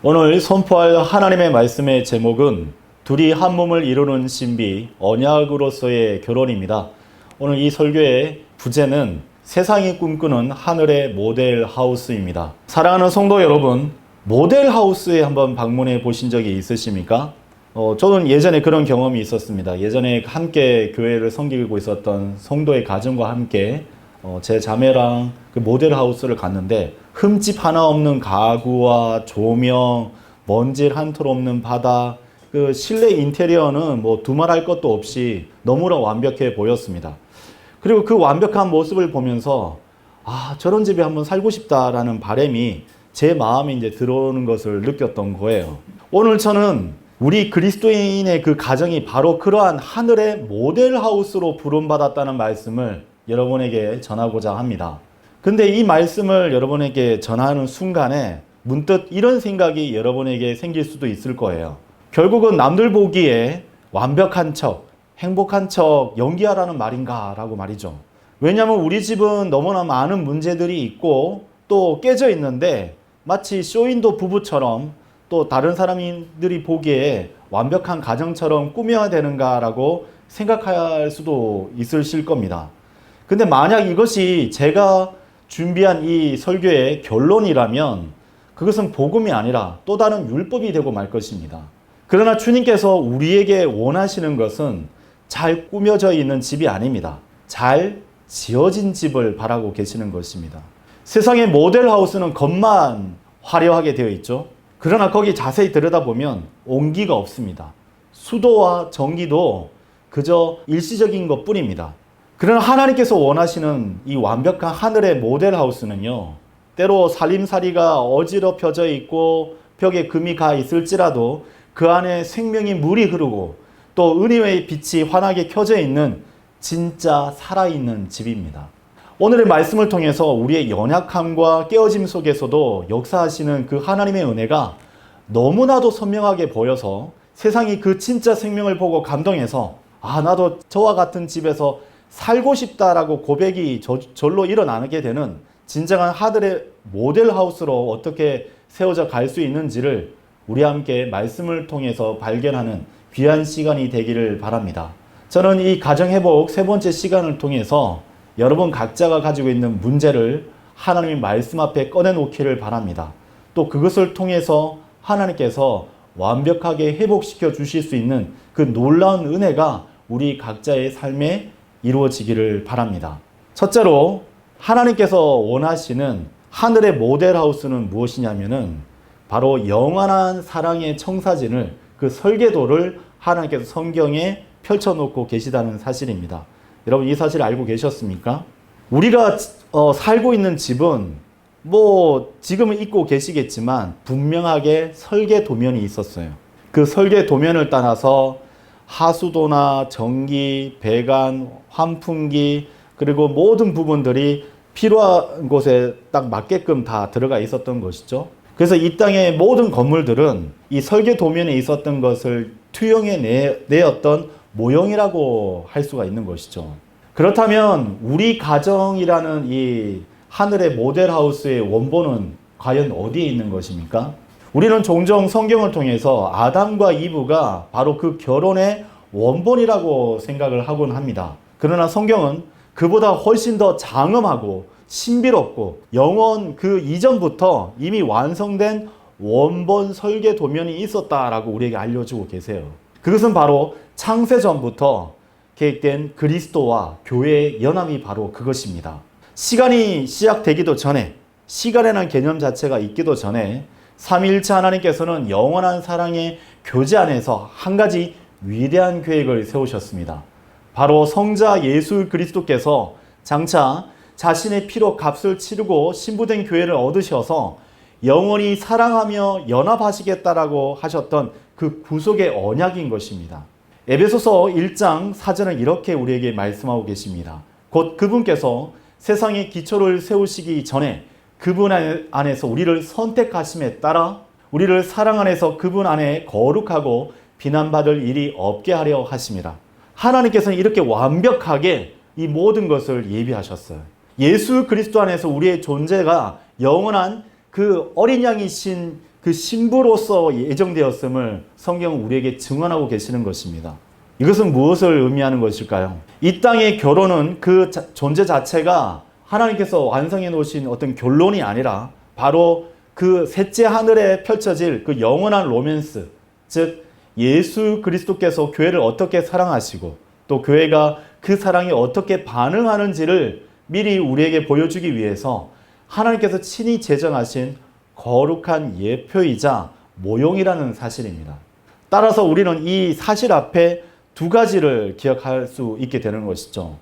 오늘 선포할 하나님의 말씀의 제목은 둘이 한 몸을 이루는 신비, 언약으로서의 결혼입니다. 오늘 이 설교의 부제는 세상이 꿈꾸는 하늘의 모델 하우스입니다. 사랑하는 성도 여러분, 모델 하우스에 한번 방문해 보신 적이 있으십니까? 저는 예전에 그런 경험이 있었습니다. 예전에 함께 교회를 섬기고 있었던 성도의 가정과 함께 제 자매랑 그 모델 하우스를 갔는데 흠집 하나 없는 가구와 조명, 먼지 한 톨 없는 바닥, 그 실내 인테리어는 뭐 두말할 것도 없이 너무나 완벽해 보였습니다. 그리고 그 완벽한 모습을 보면서 저런 집에 한번 살고 싶다라는 바람이 제 마음에 이제 들어오는 것을 느꼈던 거예요. 오늘 저는 우리 그리스도인의 그 가정이 바로 그러한 하늘의 모델 하우스로 부름받았다는 말씀을 여러분에게 전하고자 합니다. 근데 이 말씀을 여러분에게 전하는 순간에 문득 이런 생각이 여러분에게 생길 수도 있을 거예요. 결국은 남들 보기에 완벽한 척, 행복한 척 연기하라는 말인가 라고 말이죠. 왜냐하면 우리 집은 너무나 많은 문제들이 있고 또 깨져 있는데 마치 쇼윈도 부부처럼 또 다른 사람들이 보기에 완벽한 가정처럼 꾸며야 되는가 라고 생각할 수도 있으실 겁니다. 근데 만약 이것이 제가 준비한 이 설교의 결론이라면 그것은 복음이 아니라 또 다른 율법이 되고 말 것입니다. 그러나 주님께서 우리에게 원하시는 것은 잘 꾸며져 있는 집이 아닙니다. 잘 지어진 집을 바라고 계시는 것입니다. 세상의 모델 하우스는 겉만 화려하게 되어 있죠. 그러나 거기 자세히 들여다보면 온기가 없습니다. 수도와 전기도 그저 일시적인 것 뿐입니다. 그러나 하나님께서 원하시는 이 완벽한 하늘의 모델 하우스는요, 때로 살림살이가 어지럽혀져 있고 벽에 금이 가 있을지라도 그 안에 생명의 물이 흐르고 또 은혜의 빛이 환하게 켜져 있는 진짜 살아있는 집입니다. 오늘의 말씀을 통해서 우리의 연약함과 깨어짐 속에서도 역사하시는 그 하나님의 은혜가 너무나도 선명하게 보여서 세상이 그 진짜 생명을 보고 감동해서 나도 저와 같은 집에서 살고 싶다라고 고백이 절로 일어나게 되는 진정한 하늘의 모델 하우스로 어떻게 세워져 갈 수 있는지를 우리 함께 말씀을 통해서 발견하는 귀한 시간이 되기를 바랍니다. 저는 이 가정회복 세 번째 시간을 통해서 여러분 각자가 가지고 있는 문제를 하나님의 말씀 앞에 꺼내놓기를 바랍니다. 또 그것을 통해서 하나님께서 완벽하게 회복시켜 주실 수 있는 그 놀라운 은혜가 우리 각자의 삶에 이루어지기를 바랍니다. 첫째로 하나님께서 원하시는 하늘의 모델 하우스는 무엇이냐면은 바로 영원한 사랑의 청사진을, 그 설계도를 하나님께서 성경에 펼쳐놓고 계시다는 사실입니다. 여러분 이 사실 알고 계셨습니까? 우리가 살고 있는 집은 지금은 있고 계시겠지만 분명하게 설계도면이 있었어요. 그 설계도면을 따라서 하수도나 전기, 배관, 환풍기 그리고 모든 부분들이 필요한 곳에 딱 맞게끔 다 들어가 있었던 것이죠. 그래서 이 땅의 모든 건물들은 이 설계도면에 있었던 것을 투영해 내었던 모형이라고 할 수가 있는 것이죠. 그렇다면 우리 가정이라는 이 하늘의 모델하우스의 원본은 과연 어디에 있는 것입니까? 우리는 종종 성경을 통해서 아담과 이브가 바로 그 결혼의 원본이라고 생각을 하곤 합니다. 그러나 성경은 그보다 훨씬 더 장엄하고 신비롭고 영원 그 이전부터 이미 완성된 원본 설계 도면이 있었다라고 우리에게 알려주고 계세요. 그것은 바로 창세전부터 계획된 그리스도와 교회의 연합이 바로 그것입니다. 시간이 시작되기도 전에, 시간이라는 개념 자체가 있기도 전에 삼위일체 하나님께서는 영원한 사랑의 교제 안에서 한 가지 위대한 계획을 세우셨습니다. 바로 성자 예수 그리스도께서 장차 자신의 피로 값을 치르고 신부된 교회를 얻으셔서 영원히 사랑하며 연합하시겠다라고 하셨던 그 구속의 언약인 것입니다. 에베소서 1장 4절은 이렇게 우리에게 말씀하고 계십니다. 곧 그분께서 세상의 기초를 세우시기 전에 그분 안에서 우리를 선택하심에 따라 우리를 사랑 안에서 그분 안에 거룩하고 비난받을 일이 없게 하려 하심이라. 하나님께서는 이렇게 완벽하게 이 모든 것을 예비하셨어요. 예수 그리스도 안에서 우리의 존재가 영원한 그 어린 양이신 그 신부로서 예정되었음을 성경은 우리에게 증언하고 계시는 것입니다. 이것은 무엇을 의미하는 것일까요? 이 땅의 결혼은 그 존재 자체가 하나님께서 완성해 놓으신 어떤 결론이 아니라 바로 그 셋째 하늘에 펼쳐질 그 영원한 로맨스, 즉 예수 그리스도께서 교회를 어떻게 사랑하시고 또 교회가 그 사랑에 어떻게 반응하는지를 미리 우리에게 보여주기 위해서 하나님께서 친히 제정하신 거룩한 예표이자 모형이라는 사실입니다. 따라서 우리는 이 사실 앞에 두 가지를 기억할 수 있게 되는 것이죠.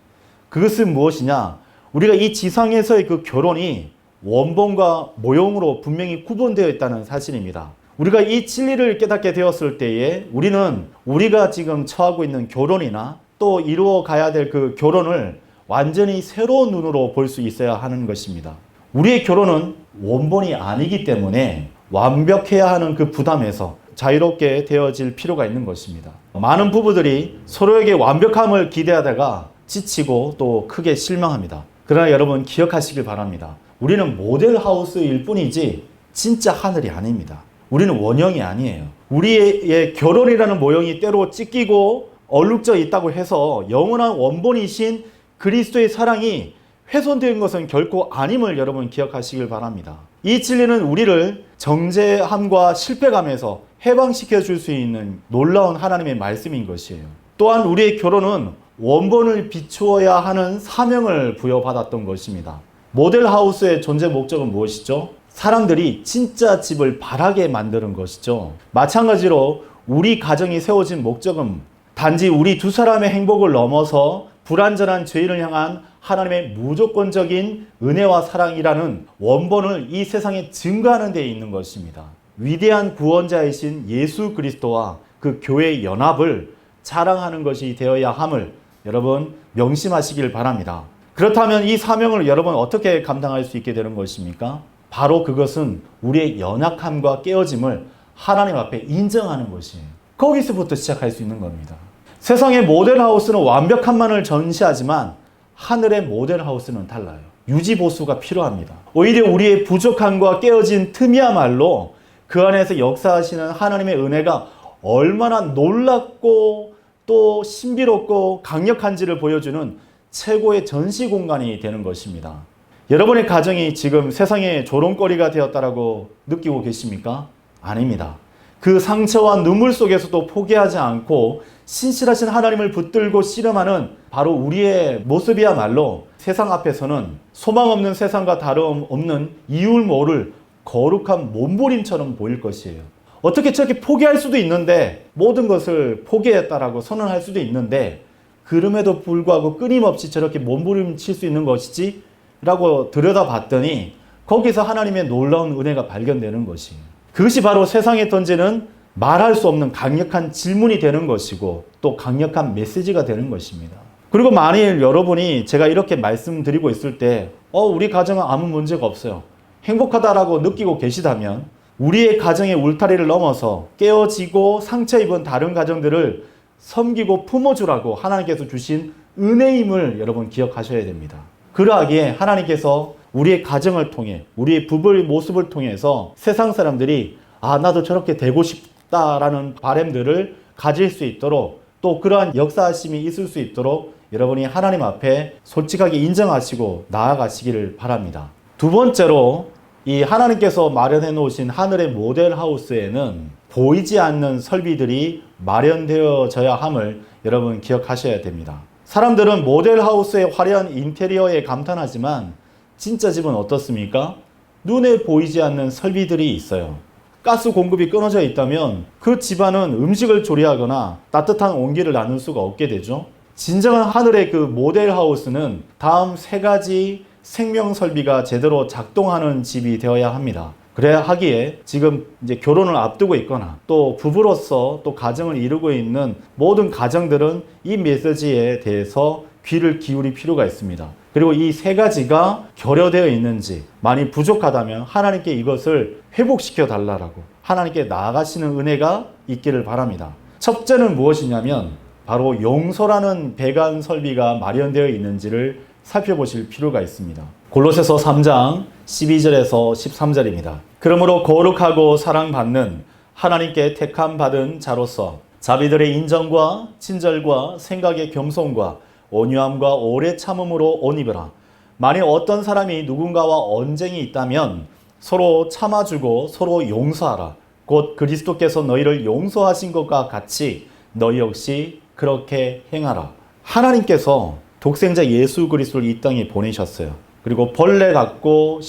그것은 무엇이냐? 우리가 이 지상에서의 그 결혼이 원본과 모형으로 분명히 구분되어 있다는 사실입니다. 우리가 이 진리를 깨닫게 되었을 때에 우리는 우리가 지금 처하고 있는 결혼이나 또 이루어 가야 될 그 결혼을 완전히 새로운 눈으로 볼 수 있어야 하는 것입니다. 우리의 결혼은 원본이 아니기 때문에 완벽해야 하는 그 부담에서 자유롭게 되어질 필요가 있는 것입니다. 많은 부부들이 서로에게 완벽함을 기대하다가 지치고 또 크게 실망합니다. 그러나 여러분 기억하시길 바랍니다. 우리는 모델하우스일 뿐이지 진짜 하늘이 아닙니다. 우리는 원형이 아니에요. 우리의 결혼이라는 모형이 때로 찢기고 얼룩져 있다고 해서 영원한 원본이신 그리스도의 사랑이 훼손된 것은 결코 아님을 여러분 기억하시길 바랍니다. 이 진리는 우리를 정죄함과 실패감에서 해방시켜 줄 수 있는 놀라운 하나님의 말씀인 것이에요. 또한 우리의 결혼은 원본을 비추어야 하는 사명을 부여받았던 것입니다. 모델하우스의 존재 목적은 무엇이죠? 사람들이 진짜 집을 바라게 만드는 것이죠. 마찬가지로 우리 가정이 세워진 목적은 단지 우리 두 사람의 행복을 넘어서 불완전한 죄인을 향한 하나님의 무조건적인 은혜와 사랑이라는 원본을 이 세상에 증거하는 데 있는 것입니다. 위대한 구원자이신 예수 그리스도와 그 교회의 연합을 자랑하는 것이 되어야 함을 여러분 명심하시길 바랍니다. 그렇다면 이 사명을 여러분 어떻게 감당할 수 있게 되는 것입니까? 바로 그것은 우리의 연약함과 깨어짐을 하나님 앞에 인정하는 것이에요. 거기서부터 시작할 수 있는 겁니다. 세상의 모델하우스는 완벽함만을 전시하지만 하늘의 모델하우스는 달라요. 유지보수가 필요합니다. 오히려 우리의 부족함과 깨어진 틈이야말로 그 안에서 역사하시는 하나님의 은혜가 얼마나 놀랍고 또 신비롭고 강력한지를 보여주는 최고의 전시 공간이 되는 것입니다. 여러분의 가정이 지금 세상의 조롱거리가 되었다라고 느끼고 계십니까? 아닙니다. 그 상처와 눈물 속에서도 포기하지 않고 신실하신 하나님을 붙들고 씨름하는 바로 우리의 모습이야말로 세상 앞에서는 소망 없는 세상과 다름없는 이유를 모를 거룩한 몸부림처럼 보일 것이에요. 어떻게 저렇게 포기할 수도 있는데 모든 것을 포기했다라고 선언할 수도 있는데 그럼에도 불구하고 끊임없이 저렇게 몸부림칠 수 있는 것이지? 라고 들여다봤더니 거기서 하나님의 놀라운 은혜가 발견되는 것이에요. 그것이 바로 세상에 던지는 말할 수 없는 강력한 질문이 되는 것이고 또 강력한 메시지가 되는 것입니다. 그리고 만일 여러분이 제가 이렇게 말씀드리고 있을 때 우리 가정은 아무 문제가 없어요. 행복하다라고 느끼고 계시다면 우리의 가정의 울타리를 넘어서 깨어지고 상처 입은 다른 가정들을 섬기고 품어주라고 하나님께서 주신 은혜임을 여러분 기억하셔야 됩니다. 그러하기에 하나님께서 우리의 가정을 통해 우리의 부부의 모습을 통해서 세상 사람들이 나도 저렇게 되고 싶다라는 바람들을 가질 수 있도록 또 그러한 역사하심이 있을 수 있도록 여러분이 하나님 앞에 솔직하게 인정하시고 나아가시기를 바랍니다. 두 번째로 이 하나님께서 마련해 놓으신 하늘의 모델하우스에는 보이지 않는 설비들이 마련되어져야 함을 여러분 기억하셔야 됩니다. 사람들은 모델하우스의 화려한 인테리어에 감탄하지만 진짜 집은 어떻습니까? 눈에 보이지 않는 설비들이 있어요. 가스 공급이 끊어져 있다면 그 집안은 음식을 조리하거나 따뜻한 온기를 나눌 수가 없게 되죠. 진정한 하늘의 그 모델하우스는 다음 세 가지 생명 설비가 제대로 작동하는 집이 되어야 합니다. 그래야 하기에 지금 이제 결혼을 앞두고 있거나 또 부부로서 또 가정을 이루고 있는 모든 가정들은 이 메시지에 대해서 귀를 기울일 필요가 있습니다. 그리고 이 세 가지가 결여되어 있는지 많이 부족하다면 하나님께 이것을 회복시켜 달라고 하나님께 나아가시는 은혜가 있기를 바랍니다. 첫째는 무엇이냐면 바로 용서라는 배관 설비가 마련되어 있는지를 살펴보실 필요가 있습니다. 골로새서 3장 12절에서 13절입니다. 그러므로 거룩하고 사랑받는 하나님께 택함 받은 자로서 자비들의 인정과 친절과 생각의 겸손과 온유함과 오래 참음으로 옷 입으라. 만일 어떤 사람이 누군가와 언쟁이 있다면 서로 참아주고 서로 용서하라. 곧 그리스도께서 너희를 용서하신 것과 같이 너희 역시 그렇게 행하라. 하나님께서 독생자 예수 그리스도를 이 땅에 보내셨어요. 그리고 벌레 같고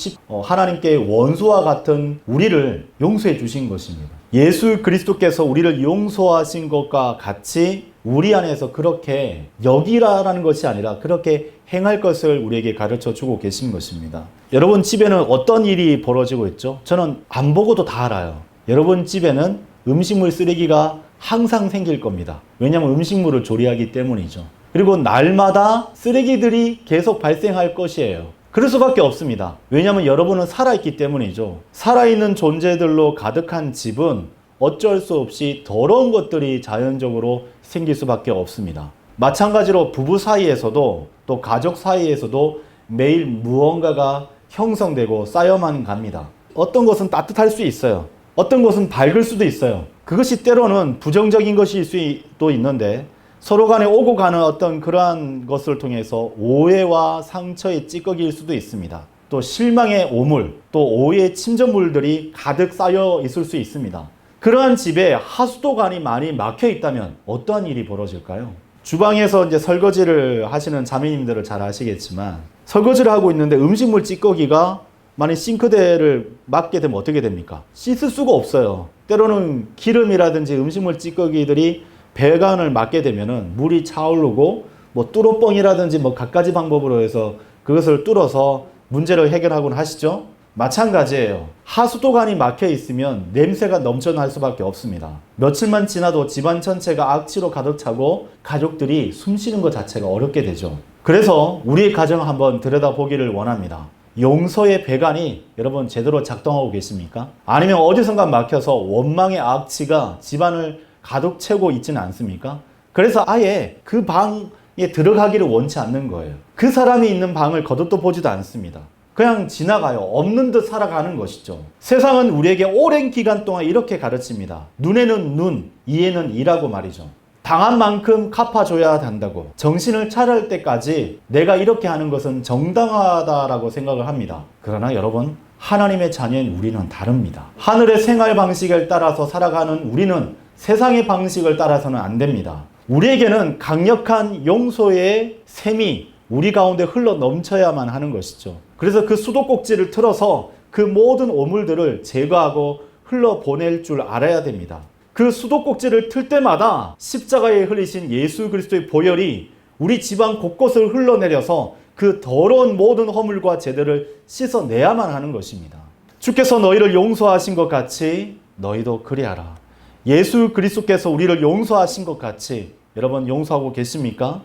하나님께 원수와 같은 우리를 용서해 주신 것입니다. 예수 그리스도께서 우리를 용서하신 것과 같이 우리 안에서 그렇게 여기라는 것이 아니라 그렇게 행할 것을 우리에게 가르쳐 주고 계신 것입니다. 여러분 집에는 어떤 일이 벌어지고 있죠? 저는 안 보고도 다 알아요. 여러분 집에는 음식물 쓰레기가 항상 생길 겁니다. 왜냐하면 음식물을 조리하기 때문이죠. 그리고 날마다 쓰레기들이 계속 발생할 것이에요. 그럴 수밖에 없습니다. 왜냐하면 여러분은 살아있기 때문이죠. 살아있는 존재들로 가득한 집은 어쩔 수 없이 더러운 것들이 자연적으로 생길 수밖에 없습니다. 마찬가지로 부부 사이에서도 또 가족 사이에서도 매일 무언가가 형성되고 쌓여만 갑니다. 어떤 것은 따뜻할 수 있어요. 어떤 것은 밝을 수도 있어요. 그것이 때로는 부정적인 것일 수도 있는데 서로 간에 오고 가는 어떤 그러한 것을 통해서 오해와 상처의 찌꺼기일 수도 있습니다. 또 실망의 오물, 또 오해의 침전물들이 가득 쌓여 있을 수 있습니다. 그러한 집에 하수도관이 많이 막혀 있다면 어떠한 일이 벌어질까요? 주방에서 이제 설거지를 하시는 자매님들을 잘 아시겠지만 설거지를 하고 있는데 음식물 찌꺼기가 만약 싱크대를 막게 되면 어떻게 됩니까? 씻을 수가 없어요. 때로는 기름이라든지 음식물 찌꺼기들이 배관을 막게 되면은 물이 차오르고 뚫어뻥이라든지 갖가지 방법으로 해서 그것을 뚫어서 문제를 해결하곤 하시죠. 마찬가지예요. 하수도관이 막혀 있으면 냄새가 넘쳐날 수밖에 없습니다. 며칠만 지나도 집안 전체가 악취로 가득 차고 가족들이 숨 쉬는 것 자체가 어렵게 되죠. 그래서 우리의 가정을 한번 들여다보기를 원합니다. 용서의 배관이 여러분 제대로 작동하고 계십니까? 아니면 어디선가 막혀서 원망의 악취가 집안을 가득 채우고 있지는 않습니까? 그래서 아예 그 방에 들어가기를 원치 않는 거예요. 그 사람이 있는 방을 거듭도 보지도 않습니다. 그냥 지나가요. 없는 듯 살아가는 것이죠. 세상은 우리에게 오랜 기간 동안 이렇게 가르칩니다. 눈에는 눈, 이에는 이라고 말이죠. 당한 만큼 갚아줘야 한다고. 정신을 차릴 때까지 내가 이렇게 하는 것은 정당하다라고 생각을 합니다. 그러나 여러분, 하나님의 자녀인 우리는 다릅니다. 하늘의 생활 방식을 따라서 살아가는 우리는 세상의 방식을 따라서는 안 됩니다. 우리에게는 강력한 용서의 샘이 우리 가운데 흘러 넘쳐야만 하는 것이죠. 그래서 그 수도꼭지를 틀어서 그 모든 오물들을 제거하고 흘러보낼 줄 알아야 됩니다. 그 수도꼭지를 틀 때마다 십자가에 흘리신 예수 그리스도의 보혈이 우리 집안 곳곳을 흘러내려서 그 더러운 모든 허물과 죄들을 씻어내야만 하는 것입니다. 주께서 너희를 용서하신 것 같이 너희도 그리하라. 예수 그리스도께서 우리를 용서하신 것 같이 여러분 용서하고 계십니까?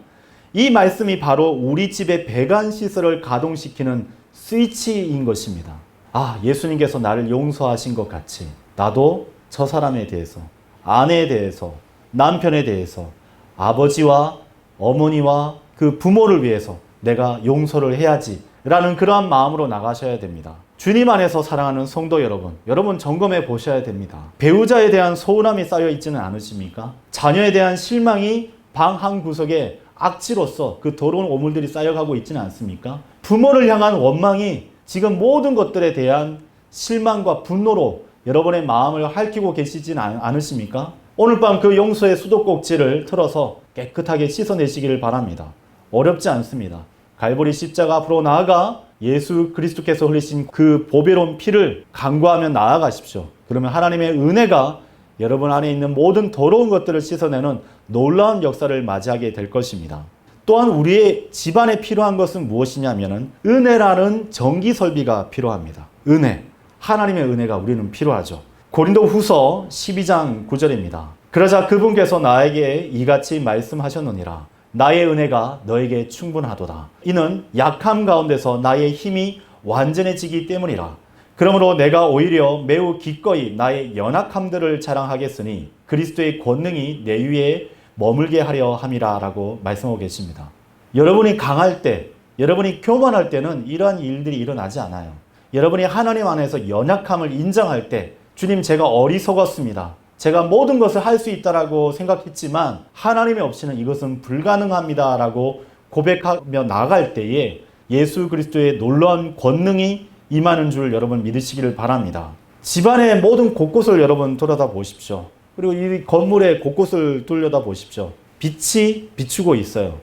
이 말씀이 바로 우리 집의 배관 시설을 가동시키는 스위치인 것입니다. 아, 예수님께서 나를 용서하신 것 같이 나도 저 사람에 대해서, 아내에 대해서, 남편에 대해서, 아버지와 어머니와 그 부모를 위해서 내가 용서를 해야지 라는 그러한 마음으로 나가셔야 됩니다. 주님 안에서 사랑하는 성도 여러분 점검해 보셔야 됩니다. 배우자에 대한 서운함이 쌓여 있지는 않으십니까? 자녀에 대한 실망이 방 한 구석에 악취로서 그 더러운 오물들이 쌓여가고 있지는 않습니까? 부모를 향한 원망이 지금 모든 것들에 대한 실망과 분노로 여러분의 마음을 핥히고 계시진 않으십니까? 오늘 밤 그 용서의 수도꼭지를 틀어서 깨끗하게 씻어내시기를 바랍니다. 어렵지 않습니다. 갈보리 십자가 앞으로 나아가 예수 그리스도께서 흘리신 그 보배로운 피를 간구하며 나아가십시오. 그러면 하나님의 은혜가 여러분 안에 있는 모든 더러운 것들을 씻어내는 놀라운 역사를 맞이하게 될 것입니다. 또한 우리의 집안에 필요한 것은 무엇이냐면은 은혜라는 전기 설비가 필요합니다. 은혜. 하나님의 은혜가 우리는 필요하죠. 고린도 후서 12장 9절입니다. 그러자 그분께서 나에게 이같이 말씀하셨느니라. 나의 은혜가 너에게 충분하도다. 이는 약함 가운데서 나의 힘이 완전해지기 때문이라. 그러므로 내가 오히려 매우 기꺼이 나의 연약함들을 자랑하겠으니 그리스도의 권능이 내 위에 머물게 하려 함이라 라고 말씀하고 계십니다. 여러분이 강할 때, 여러분이 교만할 때는 이러한 일들이 일어나지 않아요. 여러분이 하나님 안에서 연약함을 인정할 때, 주님 제가 어리석었습니다. 제가 모든 것을 할 수 있다라고 생각했지만 하나님이 없이는 이것은 불가능합니다 라고 고백하며 나아갈 때에 예수 그리스도의 놀라운 권능이 임하는 줄 여러분 믿으시기를 바랍니다. 집안의 모든 곳곳을 여러분 돌아다 보십시오. 그리고 이 건물의 곳곳을 돌려다 보십시오. 빛이 비추고 있어요.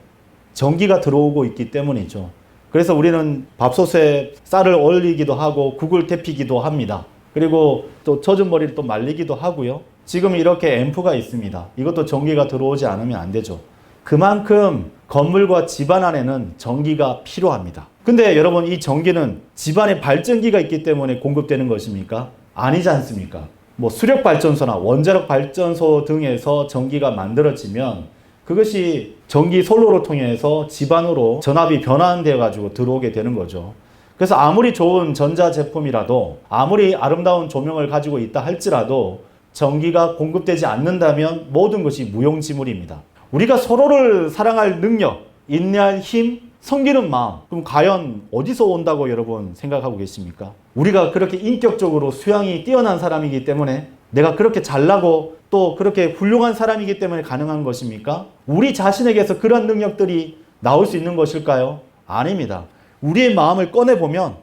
전기가 들어오고 있기 때문이죠. 그래서 우리는 밥솥에 쌀을 얼리기도 하고 국을 데피기도 합니다. 그리고 또 젖은 머리를 또 말리기도 하고요. 지금 이렇게 앰프가 있습니다. 이것도 전기가 들어오지 않으면 안 되죠. 그만큼 건물과 집안 안에는 전기가 필요합니다. 근데 여러분, 이 전기는 집안에 발전기가 있기 때문에 공급되는 것입니까? 아니지 않습니까? 뭐 수력 발전소나 원자력 발전소 등에서 전기가 만들어지면 그것이 전기 선로를 통해서 집안으로 전압이 변환되어 가지고 들어오게 되는 거죠. 그래서 아무리 좋은 전자제품이라도, 아무리 아름다운 조명을 가지고 있다 할지라도 전기가 공급되지 않는다면 모든 것이 무용지물입니다. 우리가 서로를 사랑할 능력, 인내할 힘, 섬기는 마음, 그럼 과연 어디서 온다고 여러분 생각하고 계십니까? 우리가 그렇게 인격적으로 수양이 뛰어난 사람이기 때문에, 내가 그렇게 잘나고 또 그렇게 훌륭한 사람이기 때문에 가능한 것입니까? 우리 자신에게서 그런 능력들이 나올 수 있는 것일까요? 아닙니다. 우리의 마음을 꺼내보면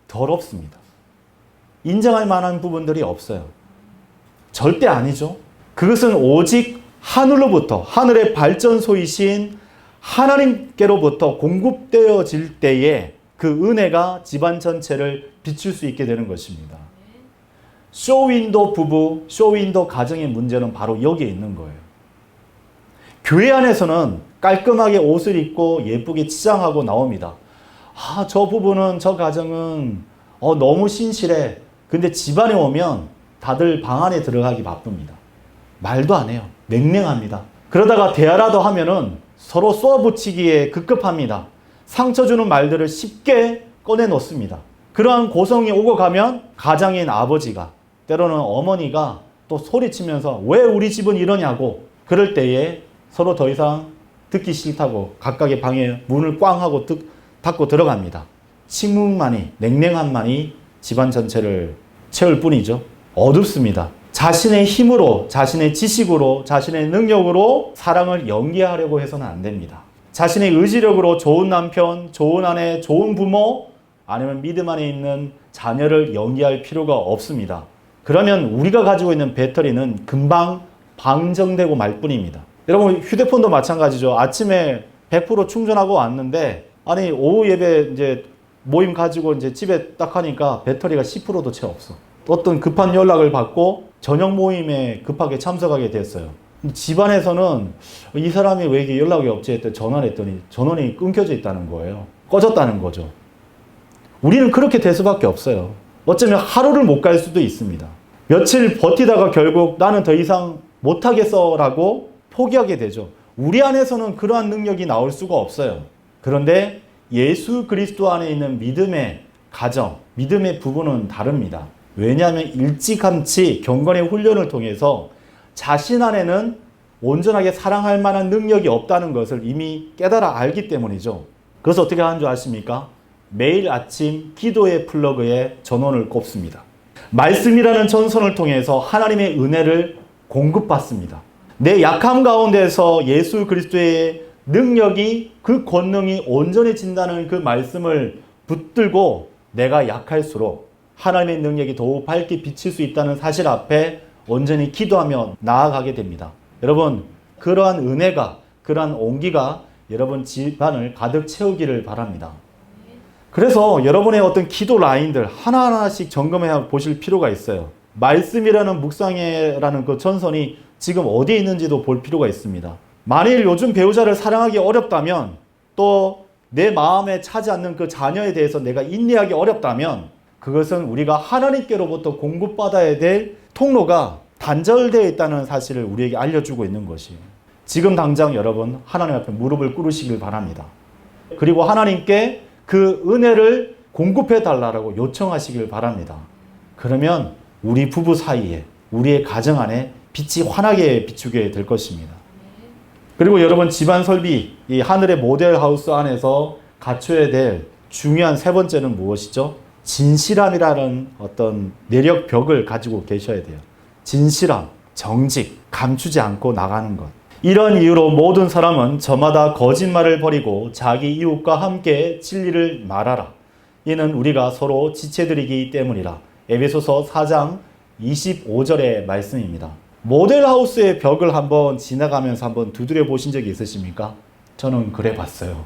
더럽습니다. 인정할 만한 부분들이 없어요. 절대 아니죠. 그것은 오직 하늘로부터, 하늘의 발전소이신 하나님께로부터 공급되어질 때에 그 은혜가 집안 전체를 비출 수 있게 되는 것입니다. 쇼윈도 부부, 쇼윈도 가정의 문제는 바로 여기에 있는 거예요. 교회 안에서는 깔끔하게 옷을 입고 예쁘게 치장하고 나옵니다. 아, 저 부부는, 저 가정은 너무 신실해. 근데 집안에 오면 다들 방 안에 들어가기 바쁩니다. 말도 안 해요. 냉랭합니다. 그러다가 대화라도 하면은 서로 쏘아붙이기에 급급합니다. 상처 주는 말들을 쉽게 꺼내놓습니다. 그러한 고성이 오고 가면 가장인 아버지가, 때로는 어머니가 또 소리치면서 왜 우리 집은 이러냐고, 그럴 때에 서로 더 이상 듣기 싫다고 각각의 방에 문을 꽝 하고 닫고 들어갑니다. 침묵만이, 냉랭함만이 집안 전체를 채울 뿐이죠. 어둡습니다. 자신의 힘으로, 자신의 지식으로, 자신의 능력으로 사랑을 연기하려고 해서는 안 됩니다. 자신의 의지력으로 좋은 남편, 좋은 아내, 좋은 부모, 아니면 믿음 안에 있는 자녀를 연기할 필요가 없습니다. 그러면 우리가 가지고 있는 배터리는 금방 방전되고 말 뿐입니다. 여러분, 휴대폰도 마찬가지죠. 아침에 100% 충전하고 왔는데, 아니 오후 예배 이제 모임 가지고 이제 집에 딱 하니까 배터리가 10%도 채 없어. 어떤 급한 연락을 받고 저녁 모임에 급하게 참석하게 됐어요. 집안에서는 이 사람이 왜 이렇게 연락이 없지 했더니 전화를 했더니 전원이 끊겨져 있다는 거예요. 꺼졌다는 거죠. 우리는 그렇게 될 수밖에 없어요. 어쩌면 하루를 못 갈 수도 있습니다. 며칠 버티다가 결국 나는 더 이상 못하겠어 라고 포기하게 되죠. 우리 안에서는 그러한 능력이 나올 수가 없어요. 그런데 예수 그리스도 안에 있는 믿음의 가정, 믿음의 부부는 다릅니다. 왜냐하면 일찌감치 경건의 훈련을 통해서 자신 안에는 온전하게 사랑할 만한 능력이 없다는 것을 이미 깨달아 알기 때문이죠. 그래서 어떻게 하는 줄 아십니까? 매일 아침 기도의 플러그에 전원을 꼽습니다. 말씀이라는 전선을 통해서 하나님의 은혜를 공급받습니다. 내 약함 가운데서 예수 그리스도의 능력이, 그 권능이 온전해진다는 그 말씀을 붙들고 내가 약할수록 하나님의 능력이 더욱 밝게 비칠 수 있다는 사실 앞에 온전히 기도하며 나아가게 됩니다. 여러분, 그러한 은혜가, 그러한 온기가 여러분 집안을 가득 채우기를 바랍니다. 그래서 여러분의 어떤 기도 라인들 하나하나씩 점검해 보실 필요가 있어요. 말씀이라는 묵상회라는 그 전선이 지금 어디에 있는지도 볼 필요가 있습니다. 만일 요즘 배우자를 사랑하기 어렵다면, 또 내 마음에 차지 않는 그 자녀에 대해서 내가 인내하기 어렵다면, 그것은 우리가 하나님께로부터 공급받아야 될 통로가 단절되어 있다는 사실을 우리에게 알려주고 있는 것이에요. 지금 당장 여러분 하나님 앞에 무릎을 꿇으시길 바랍니다. 그리고 하나님께 그 은혜를 공급해 달라고 요청하시길 바랍니다. 그러면 우리 부부 사이에, 우리의 가정 안에 빛이 환하게 비추게 될 것입니다. 그리고 여러분 집안 설비, 이 하늘의 모델 하우스 안에서 갖춰야 될 중요한 세 번째는 무엇이죠? 진실함이라는 어떤 내력 벽을 가지고 계셔야 돼요. 진실함, 정직, 감추지 않고 나가는 것. 이런 이유로 모든 사람은 저마다 거짓말을 버리고 자기 이웃과 함께 진리를 말하라. 이는 우리가 서로 지체들이기 때문이라. 에베소서 4장 25절의 말씀입니다. 모델하우스의 벽을 한번 지나가면서 한번 두드려 보신 적이 있으십니까? 저는 그래 봤어요.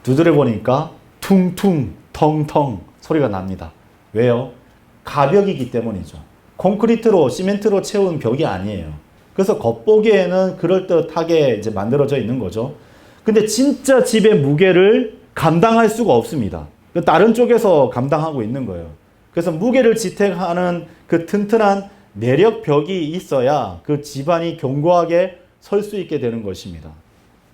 두드려 보니까 퉁퉁 텅텅 소리가 납니다. 왜요? 가벽이기 때문이죠. 콘크리트로 시멘트로 채운 벽이 아니에요. 그래서 겉보기에는 그럴듯하게 이제 만들어져 있는 거죠. 근데 진짜 집의 무게를 감당할 수가 없습니다. 다른 쪽에서 감당하고 있는 거예요. 그래서 무게를 지탱하는 그 튼튼한 내력벽이 있어야 그 집안이 견고하게 설 수 있게 되는 것입니다.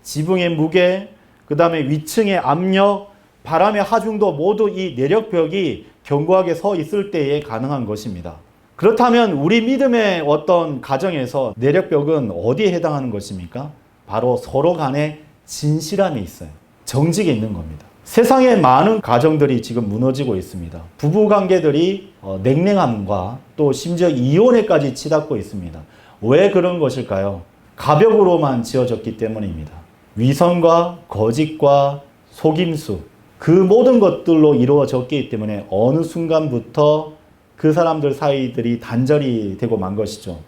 지붕의 무게, 그 다음에 위층의 압력, 바람의 하중도 모두 이 내력벽이 견고하게 서 있을 때에 가능한 것입니다. 그렇다면 우리 믿음의 어떤 가정에서 내력벽은 어디에 해당하는 것입니까? 바로 서로 간에 진실함이 있어요. 정직이 있는 겁니다. 세상에 많은 가정들이 지금 무너지고 있습니다. 부부관계들이 냉랭함과 또 심지어 이혼에까지 치닫고 있습니다. 왜 그런 것일까요? 가벽으로만 지어졌기 때문입니다. 위선과 거짓과 속임수, 그 모든 것들로 이루어졌기 때문에 어느 순간부터 그 사람들 사이들이 단절이 되고 만 것이죠.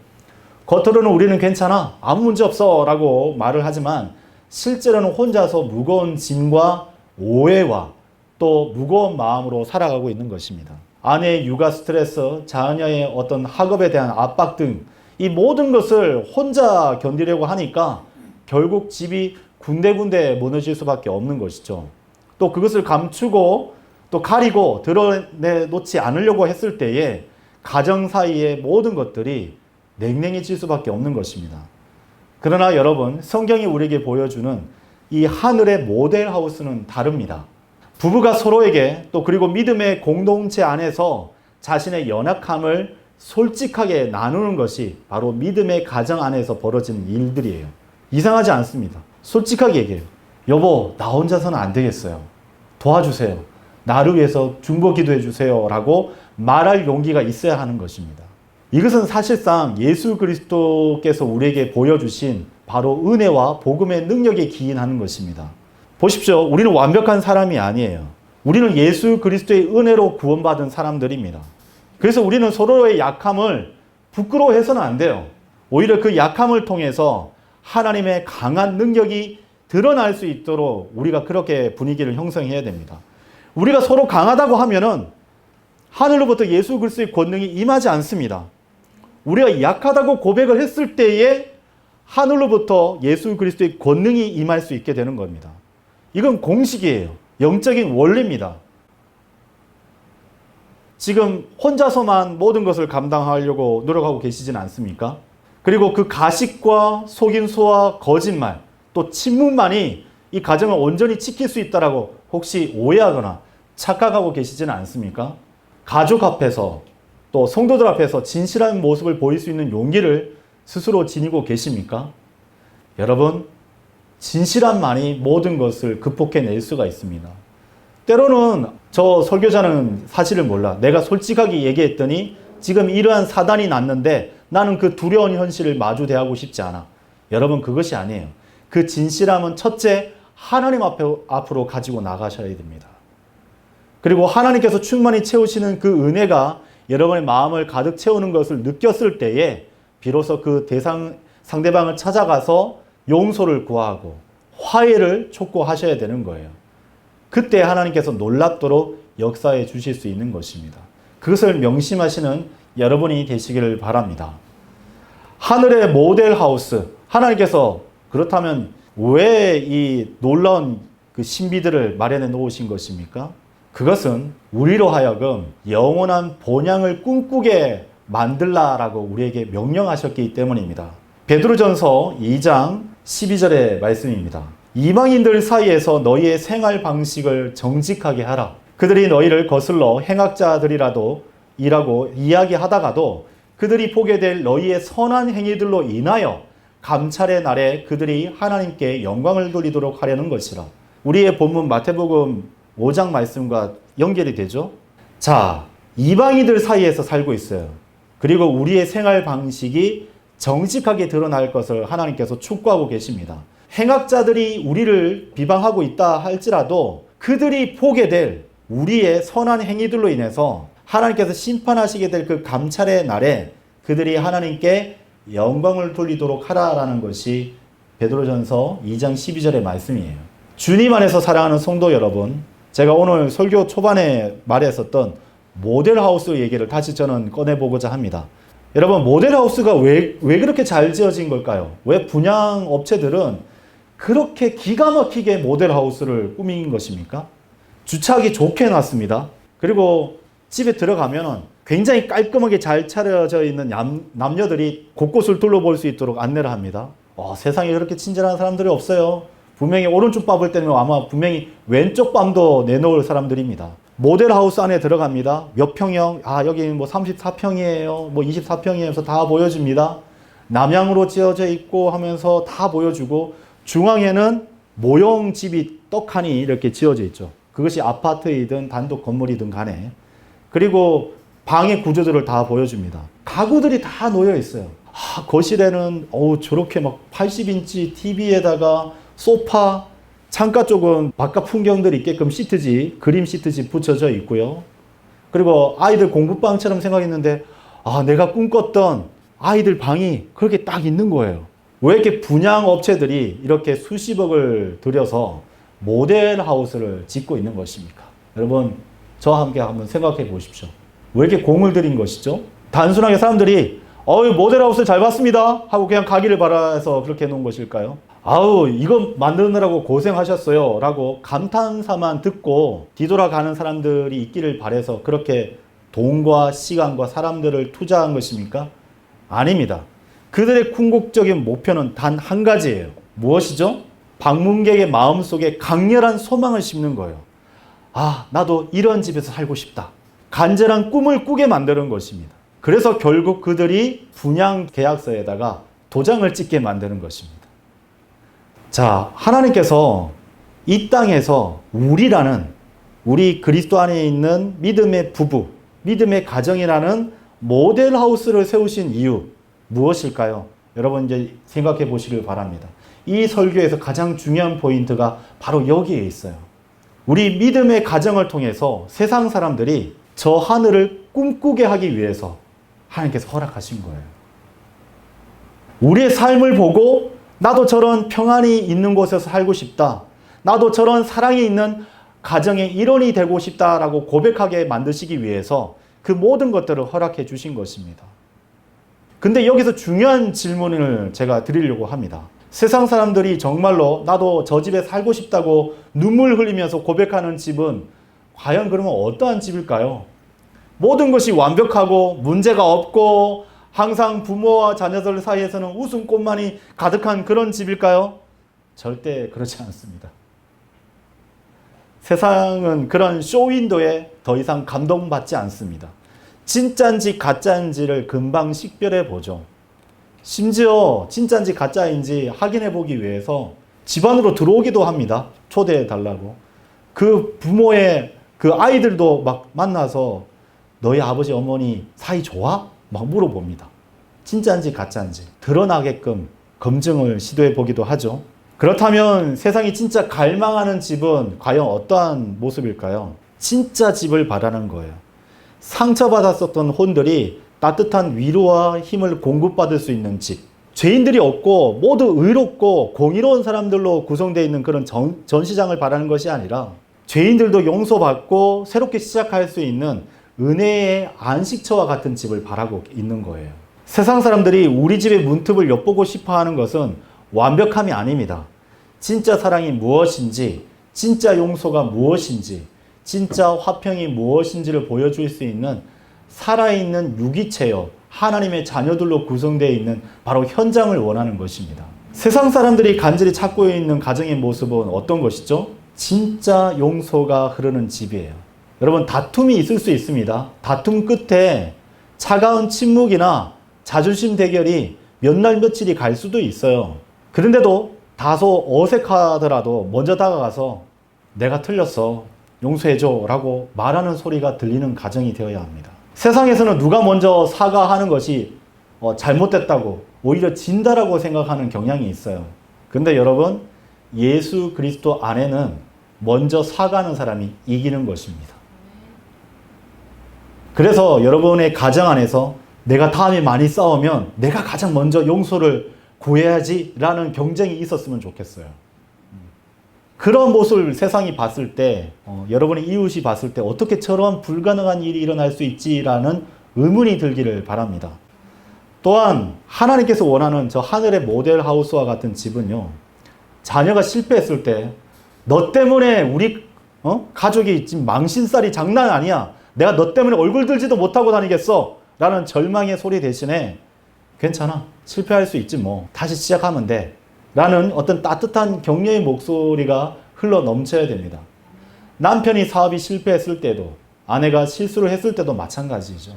겉으로는 우리는 괜찮아, 아무 문제 없어 라고 말을 하지만 실제로는 혼자서 무거운 짐과 오해와 또 무거운 마음으로 살아가고 있는 것입니다. 아내의 육아 스트레스, 자녀의 어떤 학업에 대한 압박 등 이 모든 것을 혼자 견디려고 하니까 결국 집이 군데군데 무너질 수밖에 없는 것이죠. 또 그것을 감추고 또 가리고 드러내놓지 않으려고 했을 때에 가정 사이의 모든 것들이 냉랭해질 수밖에 없는 것입니다. 그러나 여러분, 성경이 우리에게 보여주는 이 하늘의 모델하우스는 다릅니다. 부부가 서로에게 또 그리고 믿음의 공동체 안에서 자신의 연약함을 솔직하게 나누는 것이 바로 믿음의 가정 안에서 벌어지는 일들이에요. 이상하지 않습니다. 솔직하게 얘기해요. 여보, 나 혼자서는 안 되겠어요. 도와주세요. 나를 위해서 중보 기도해 주세요. 라고 말할 용기가 있어야 하는 것입니다. 이것은 사실상 예수 그리스도께서 우리에게 보여주신 바로 은혜와 복음의 능력에 기인하는 것입니다. 보십시오. 우리는 완벽한 사람이 아니에요. 우리는 예수 그리스도의 은혜로 구원받은 사람들입니다. 그래서 우리는 서로의 약함을 부끄러워해서는 안 돼요. 오히려 그 약함을 통해서 하나님의 강한 능력이 드러날 수 있도록 우리가 그렇게 분위기를 형성해야 됩니다. 우리가 서로 강하다고 하면은 하늘로부터 예수 그리스도의 권능이 임하지 않습니다. 우리가 약하다고 고백을 했을 때에 하늘로부터 예수 그리스도의 권능이 임할 수 있게 되는 겁니다. 이건 공식이에요. 영적인 원리입니다. 지금 혼자서만 모든 것을 감당하려고 노력하고 계시진 않습니까? 그리고 그 가식과 속임수와 거짓말, 또 침묵만이 이 가정을 온전히 지킬 수 있다라고 혹시 오해하거나 착각하고 계시지는 않습니까? 가족 앞에서 또 성도들 앞에서 진실한 모습을 보일 수 있는 용기를 스스로 지니고 계십니까? 여러분, 진실함만이 모든 것을 극복해낼 수가 있습니다. 때로는 저 설교자는 사실을 몰라. 내가 솔직하게 얘기했더니 지금 이러한 사단이 났는데 나는 그 두려운 현실을 마주대하고 싶지 않아. 여러분, 그것이 아니에요. 그 진실함은 첫째, 하나님 앞으로 가지고 나가셔야 됩니다. 그리고 하나님께서 충만히 채우시는 그 은혜가 여러분의 마음을 가득 채우는 것을 느꼈을 때에 비로소 그 상대방을 찾아가서 용서를 구하고 화해를 촉구하셔야 되는 거예요. 그때 하나님께서 놀랍도록 역사해 주실 수 있는 것입니다. 그것을 명심하시는 여러분이 되시기를 바랍니다. 하늘의 모델하우스, 하나님께서 그렇다면 왜 이 놀라운 그 신비들을 마련해 놓으신 것입니까? 그것은 우리로 하여금 영원한 본향을 꿈꾸게 만들라라고 우리에게 명령하셨기 때문입니다. 베드로전서 2장 12절의 말씀입니다. 이방인들 사이에서 너희의 생활 방식을 정직하게 하라. 그들이 너희를 거슬러 행악자들이라도 이라고 이야기하다가도 그들이 보게 될 너희의 선한 행위들로 인하여 감찰의 날에 그들이 하나님께 영광을 돌리도록 하려는 것이라. 우리의 본문 마태복음 5장 말씀과 연결이 되죠. 자, 이방인들 사이에서 살고 있어요. 그리고 우리의 생활 방식이 정직하게 드러날 것을 하나님께서 촉구하고 계십니다. 행악자들이 우리를 비방하고 있다 할지라도 그들이 보게 될 우리의 선한 행위들로 인해서 하나님께서 심판하시게 될 그 감찰의 날에 그들이 하나님께 영광을 돌리도록 하라라는 것이 베드로전서 2장 12절의 말씀이에요. 주님 안에서 사랑하는 성도 여러분, 제가 오늘 설교 초반에 말했었던 모델하우스 얘기를 다시 저는 꺼내보고자 합니다. 여러분, 모델하우스가 왜 그렇게 잘 지어진 걸까요? 왜 분양 업체들은 그렇게 기가 막히게 모델하우스를 꾸민 것입니까? 주차하기 좋게 해놨습니다. 그리고 집에 들어가면 굉장히 깔끔하게 잘 차려져 있는 남녀들이 곳곳을 둘러볼 수 있도록 안내를 합니다. 세상에 그렇게 친절한 사람들이 없어요. 분명히 오른쪽 밥을 때면 아마 분명히 왼쪽 밤도 내놓을 사람들입니다. 모델하우스 안에 들어갑니다. 몇 평형, 여기 뭐 34평이에요. 뭐 24평이에요. 다 보여줍니다. 남향으로 지어져 있고 하면서 다 보여주고, 중앙에는 모형집이 떡하니 이렇게 지어져 있죠. 그것이 아파트이든 단독 건물이든 간에. 그리고 방의 구조들을 다 보여줍니다. 가구들이 다 놓여 있어요. 거실에는 저렇게 막 80인치 TV에다가 소파, 창가 쪽은 바깥 풍경들이 있게끔 시트지, 그림 시트지 붙여져 있고요. 그리고 아이들 공부방처럼 생각했는데 내가 꿈꿨던 아이들 방이 그렇게 딱 있는 거예요. 왜 이렇게 분양 업체들이 이렇게 수십억을 들여서 모델하우스를 짓고 있는 것입니까? 여러분, 저와 함께 한번 생각해 보십시오. 왜 이렇게 공을 들인 것이죠? 단순하게 사람들이 모델하우스 잘 봤습니다 하고 그냥 가기를 바라서 그렇게 해놓은 것일까요? 이거 만드느라고 고생하셨어요 라고 감탄사만 듣고 뒤돌아가는 사람들이 있기를 바라서 그렇게 돈과 시간과 사람들을 투자한 것입니까? 아닙니다. 그들의 궁극적인 목표는 단 한 가지예요. 무엇이죠? 방문객의 마음속에 강렬한 소망을 심는 거예요. 나도 이런 집에서 살고 싶다. 간절한 꿈을 꾸게 만드는 것입니다. 그래서 결국 그들이 분양 계약서에다가 도장을 찍게 만드는 것입니다. 자, 하나님께서 이 땅에서 우리 그리스도 안에 있는 믿음의 부부, 믿음의 가정이라는 모델하우스를 세우신 이유 무엇일까요? 여러분 이제 생각해 보시길 바랍니다. 이 설교에서 가장 중요한 포인트가 바로 여기에 있어요. 우리 믿음의 가정을 통해서 세상 사람들이 저 하늘을 꿈꾸게 하기 위해서 하나님께서 허락하신 거예요. 우리의 삶을 보고 나도 저런 평안이 있는 곳에서 살고 싶다. 나도 저런 사랑이 있는 가정의 일원이 되고 싶다라고 고백하게 만드시기 위해서 그 모든 것들을 허락해 주신 것입니다. 근데 여기서 중요한 질문을 제가 드리려고 합니다. 세상 사람들이 정말로 나도 저 집에 살고 싶다고 눈물 흘리면서 고백하는 집은 과연 그러면 어떠한 집일까요? 모든 것이 완벽하고 문제가 없고 항상 부모와 자녀들 사이에서는 웃음꽃만이 가득한 그런 집일까요? 절대 그렇지 않습니다. 세상은 그런 쇼윈도에 더 이상 감동받지 않습니다. 진짜인지 가짜인지를 금방 식별해 보죠. 심지어 진짜인지 가짜인지 확인해 보기 위해서 집 안으로 들어오기도 합니다. 초대해 달라고. 그 부모의 그 아이들도 막 만나서 너희 아버지 어머니 사이 좋아? 막 물어봅니다. 진짜인지 가짜인지 드러나게끔 검증을 시도해 보기도 하죠. 그렇다면 세상이 진짜 갈망하는 집은 과연 어떠한 모습일까요? 진짜 집을 바라는 거예요. 상처받았었던 혼들이 따뜻한 위로와 힘을 공급받을 수 있는 집. 죄인들이 없고 모두 의롭고 공의로운 사람들로 구성되어 있는 그런 전시장을 바라는 것이 아니라 죄인들도 용서받고 새롭게 시작할 수 있는 은혜의 안식처와 같은 집을 바라고 있는 거예요. 세상 사람들이 우리 집의 문틈을 엿보고 싶어 하는 것은 완벽함이 아닙니다. 진짜 사랑이 무엇인지, 진짜 용서가 무엇인지, 진짜 화평이 무엇인지를 보여줄 수 있는 살아있는 유기체요, 하나님의 자녀들로 구성되어 있는 바로 현장을 원하는 것입니다. 세상 사람들이 간절히 찾고 있는 가정의 모습은 어떤 것이죠? 진짜 용서가 흐르는 집이에요. 여러분, 다툼이 있을 수 있습니다. 다툼 끝에 차가운 침묵이나 자존심 대결이 몇 날 며칠이 갈 수도 있어요. 그런데도 다소 어색하더라도 먼저 다가가서 내가 틀렸어. 용서해줘. 라고 말하는 소리가 들리는 가정이 되어야 합니다. 세상에서는 누가 먼저 사과하는 것이 잘못됐다고 오히려 진다라고 생각하는 경향이 있어요. 근데 여러분, 예수 그리스도 안에는 먼저 사과하는 사람이 이기는 것입니다. 그래서 여러분의 가정 안에서 내가 다음에 많이 싸우면 내가 가장 먼저 용서를 구해야지 라는 경쟁이 있었으면 좋겠어요. 그런 모습을 세상이 봤을 때, 여러분의 이웃이 봤을 때 어떻게 저런 불가능한 일이 일어날 수 있지라는 의문이 들기를 바랍니다. 또한 하나님께서 원하는 저 하늘의 모델하우스와 같은 집은요, 자녀가 실패했을 때 너 때문에 우리 가족이 지금 망신살이 장난 아니야. 내가 너 때문에 얼굴 들지도 못하고 다니겠어. 라는 절망의 소리 대신에 괜찮아. 실패할 수 있지 뭐. 다시 시작하면 돼. 라는 어떤 따뜻한 격려의 목소리가 흘러 넘쳐야 됩니다. 남편이 사업이 실패했을 때도 아내가 실수를 했을 때도 마찬가지죠.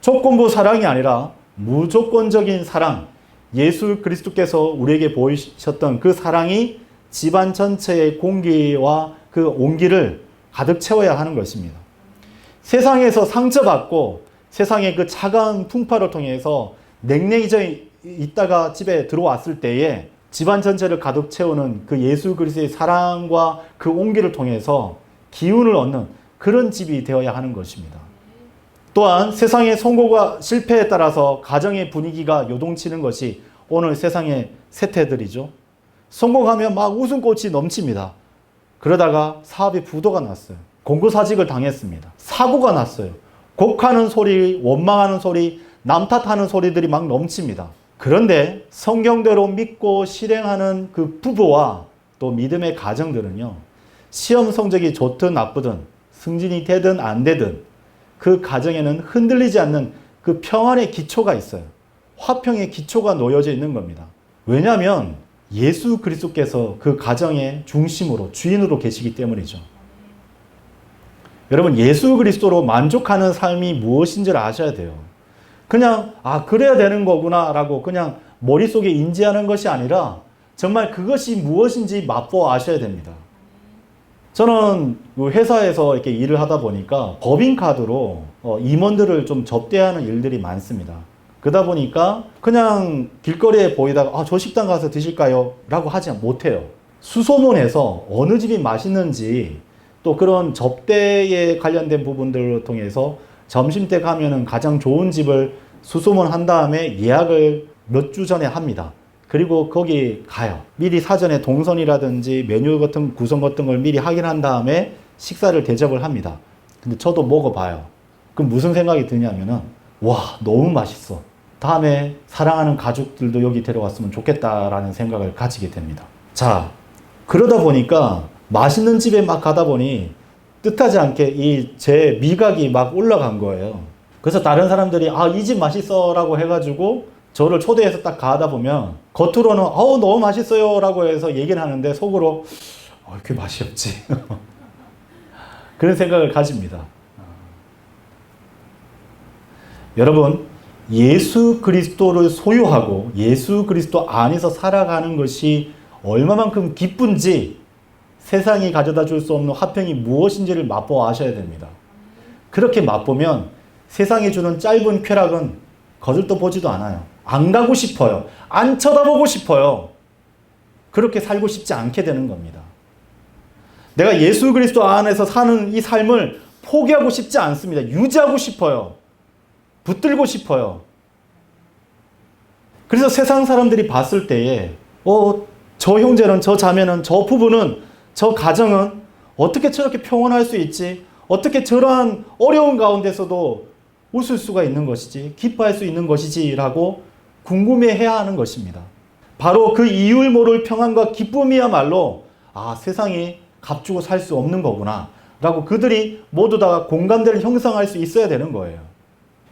조건부 사랑이 아니라 무조건적인 사랑, 예수 그리스도께서 우리에게 보이셨던 그 사랑이 집안 전체의 공기와 그 온기를 가득 채워야 하는 것입니다. 세상에서 상처받고 세상의 그 차가운 풍파를 통해서 냉랭해져 있다가 집에 들어왔을 때에 집안 전체를 가득 채우는 그 예수 그리스도의 사랑과 그 온기를 통해서 기운을 얻는 그런 집이 되어야 하는 것입니다. 또한 세상의 성공과 실패에 따라서 가정의 분위기가 요동치는 것이 오늘 세상의 세태들이죠. 성공하면 막 웃음꽃이 넘칩니다. 그러다가 사업에 부도가 났어요. 공고사직을 당했습니다. 사고가 났어요. 곡하는 소리, 원망하는 소리, 남 탓하는 소리들이 막 넘칩니다. 그런데 성경대로 믿고 실행하는 그 부부와 또 믿음의 가정들은요, 시험 성적이 좋든 나쁘든 승진이 되든 안 되든 그 가정에는 흔들리지 않는 그 평안의 기초가 있어요. 화평의 기초가 놓여져 있는 겁니다. 왜냐하면 예수 그리스도께서 그 가정의 중심으로 주인으로 계시기 때문이죠. 여러분, 예수 그리스도로 만족하는 삶이 무엇인지를 아셔야 돼요. 그냥 그래야 되는 거구나 라고 그냥 머릿속에 인지하는 것이 아니라 정말 그것이 무엇인지 맛보아 아셔야 됩니다. 저는 회사에서 이렇게 일을 하다 보니까 법인카드로 임원들을 좀 접대하는 일들이 많습니다. 그러다 보니까 그냥 길거리에 보이다가 저 식당 가서 드실까요? 라고 하지 못해요. 수소문해서 어느 집이 맛있는지 또 그런 접대에 관련된 부분들을 통해서 점심때 가면은 가장 좋은 집을 수소문한 다음에 예약을 몇 주 전에 합니다. 그리고 거기 가요. 미리 사전에 동선이라든지 메뉴 같은 구성 같은 걸 미리 확인한 다음에 식사를 대접을 합니다. 근데 저도 먹어봐요. 그럼 무슨 생각이 드냐면은 와, 너무 맛있어. 다음에 사랑하는 가족들도 여기 데려왔으면 좋겠다라는 생각을 가지게 됩니다. 자, 그러다 보니까 맛있는 집에 막 가다 보니 뜻하지 않게 제 미각이 막 올라간 거예요. 그래서 다른 사람들이 이 집 맛있어 라고 해가지고 저를 초대해서 딱 가다 보면 겉으로는 너무 맛있어요 라고 해서 얘기를 하는데 속으로 이렇게 맛이 없지. 그런 생각을 가집니다. 여러분, 예수 그리스도를 소유하고 예수 그리스도 안에서 살아가는 것이 얼마만큼 기쁜지 세상이 가져다 줄 수 없는 화평이 무엇인지를 맛보아 아셔야 됩니다. 그렇게 맛보면 세상이 주는 짧은 쾌락은 거들떠 보지도 않아요. 안 가고 싶어요. 안 쳐다보고 싶어요. 그렇게 살고 싶지 않게 되는 겁니다. 내가 예수 그리스도 안에서 사는 이 삶을 포기하고 싶지 않습니다. 유지하고 싶어요. 붙들고 싶어요. 그래서 세상 사람들이 봤을 때에 저 형제는, 저 자매는, 저 부부는, 저 가정은 어떻게 저렇게 평온할 수 있지? 어떻게 저러한 어려운 가운데서도 웃을 수가 있는 것이지? 기뻐할 수 있는 것이지? 라고 궁금해해야 하는 것입니다. 바로 그 이유를 모를 평안과 기쁨이야말로 세상이 값주고 살 수 없는 거구나 라고 그들이 모두 다 공감대를 형성할 수 있어야 되는 거예요.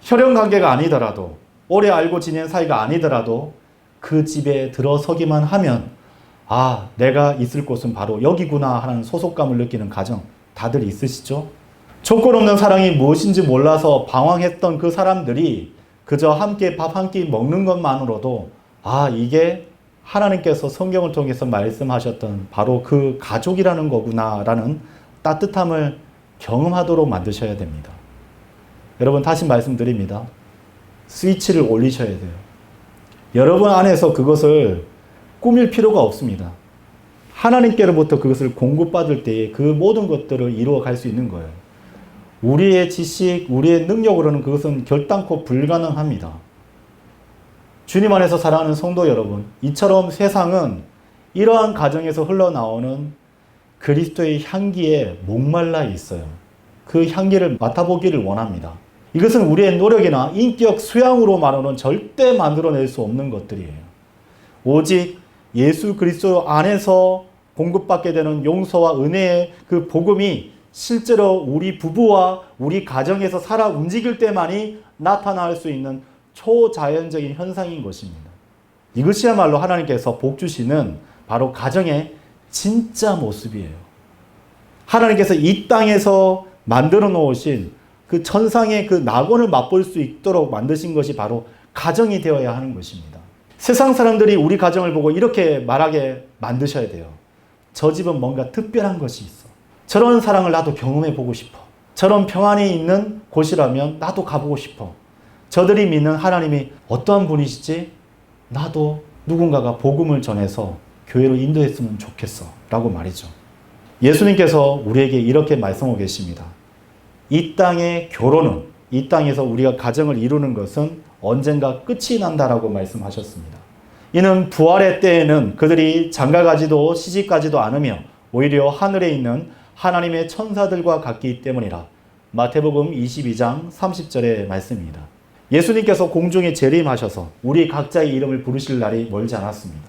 혈연관계가 아니더라도, 오래 알고 지낸 사이가 아니더라도 그 집에 들어서기만 하면 내가 있을 곳은 바로 여기구나 하는 소속감을 느끼는 가정 다들 있으시죠? 조건 없는 사랑이 무엇인지 몰라서 방황했던 그 사람들이 그저 함께 밥 한 끼 먹는 것만으로도 이게 하나님께서 성경을 통해서 말씀하셨던 바로 그 가족이라는 거구나라는 따뜻함을 경험하도록 만드셔야 됩니다. 여러분 다시 말씀드립니다. 스위치를 올리셔야 돼요. 여러분 안에서 그것을 꾸밀 필요가 없습니다. 하나님께로부터 그것을 공급받을 때에 그 모든 것들을 이루어 갈 수 있는 거예요. 우리의 지식, 우리의 능력으로는 그것은 결단코 불가능합니다. 주님 안에서 사랑하는 성도 여러분, 이처럼 세상은 이러한 가정에서 흘러나오는 그리스도의 향기에 목말라 있어요. 그 향기를 맡아보기를 원합니다. 이것은 우리의 노력이나 인격 수양으로만으로는 절대 만들어낼 수 없는 것들이에요. 오직 예수 그리스도 안에서 공급받게 되는 용서와 은혜의 그 복음이 실제로 우리 부부와 우리 가정에서 살아 움직일 때만이 나타날 수 있는 초자연적인 현상인 것입니다. 이것이야말로 하나님께서 복 주시는 바로 가정의 진짜 모습이에요. 하나님께서 이 땅에서 만들어 놓으신 그 천상의 그 낙원을 맛볼 수 있도록 만드신 것이 바로 가정이 되어야 하는 것입니다. 세상 사람들이 우리 가정을 보고 이렇게 말하게 만드셔야 돼요. 저 집은 뭔가 특별한 것이 있어. 저런 사랑을 나도 경험해 보고 싶어. 저런 평안이 있는 곳이라면 나도 가보고 싶어. 저들이 믿는 하나님이 어떠한 분이시지? 나도 누군가가 복음을 전해서 교회로 인도했으면 좋겠어 라고 말이죠. 예수님께서 우리에게 이렇게 말씀하고 계십니다. 이 땅의 결혼은, 이 땅에서 우리가 가정을 이루는 것은 언젠가 끝이 난다라고 말씀하셨습니다. 이는 부활의 때에는 그들이 장가가지도 시집가지도 않으며 오히려 하늘에 있는 하나님의 천사들과 같기 때문이라. 마태복음 22장 30절의 말씀입니다. 예수님께서 공중에 재림하셔서 우리 각자의 이름을 부르실 날이 멀지 않았습니다.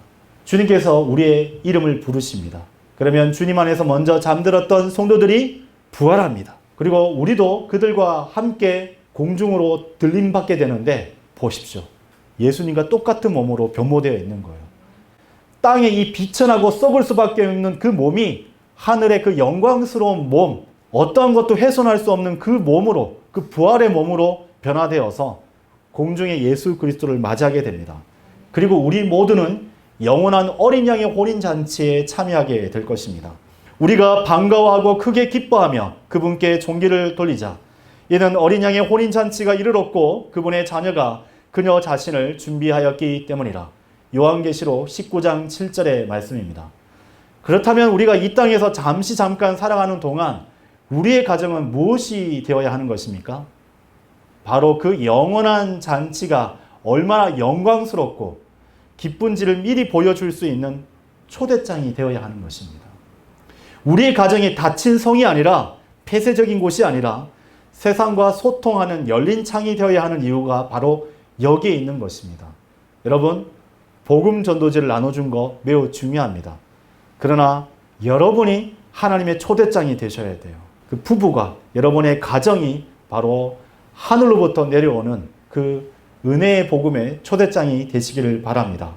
주님께서 우리의 이름을 부르십니다. 그러면 주님 안에서 먼저 잠들었던 성도들이 부활합니다. 그리고 우리도 그들과 함께 공중으로 들림받게 되는데 보십시오. 예수님과 똑같은 몸으로 변모되어 있는 거예요. 땅에 이 비천하고 썩을 수밖에 없는 그 몸이 하늘의 그 영광스러운 몸, 어떠한 것도 훼손할 수 없는 그 몸으로, 그 부활의 몸으로 변화되어서 공중에 예수 그리스도를 맞이하게 됩니다. 그리고 우리 모두는 영원한 어린 양의 혼인잔치에 참여하게 될 것입니다. 우리가 반가워하고 크게 기뻐하며 그분께 존귀를 돌리자. 이는 어린 양의 혼인잔치가 이르렀고 그분의 자녀가 그녀 자신을 준비하였기 때문이라. 요한계시록 19장 7절의 말씀입니다. 그렇다면 우리가 이 땅에서 잠깐 살아가는 동안 우리의 가정은 무엇이 되어야 하는 것입니까? 바로 그 영원한 잔치가 얼마나 영광스럽고 기쁜지를 미리 보여줄 수 있는 초대장이 되어야 하는 것입니다. 우리의 가정이 닫힌 성이 아니라 폐쇄적인 곳이 아니라 세상과 소통하는 열린 창이 되어야 하는 이유가 바로 여기에 있는 것입니다. 여러분, 복음 전도지를 나눠준 거 매우 중요합니다. 그러나 여러분이 하나님의 초대장이 되셔야 돼요. 그 부부가, 여러분의 가정이 바로 하늘로부터 내려오는 그 은혜의 복음의 초대장이 되시기를 바랍니다.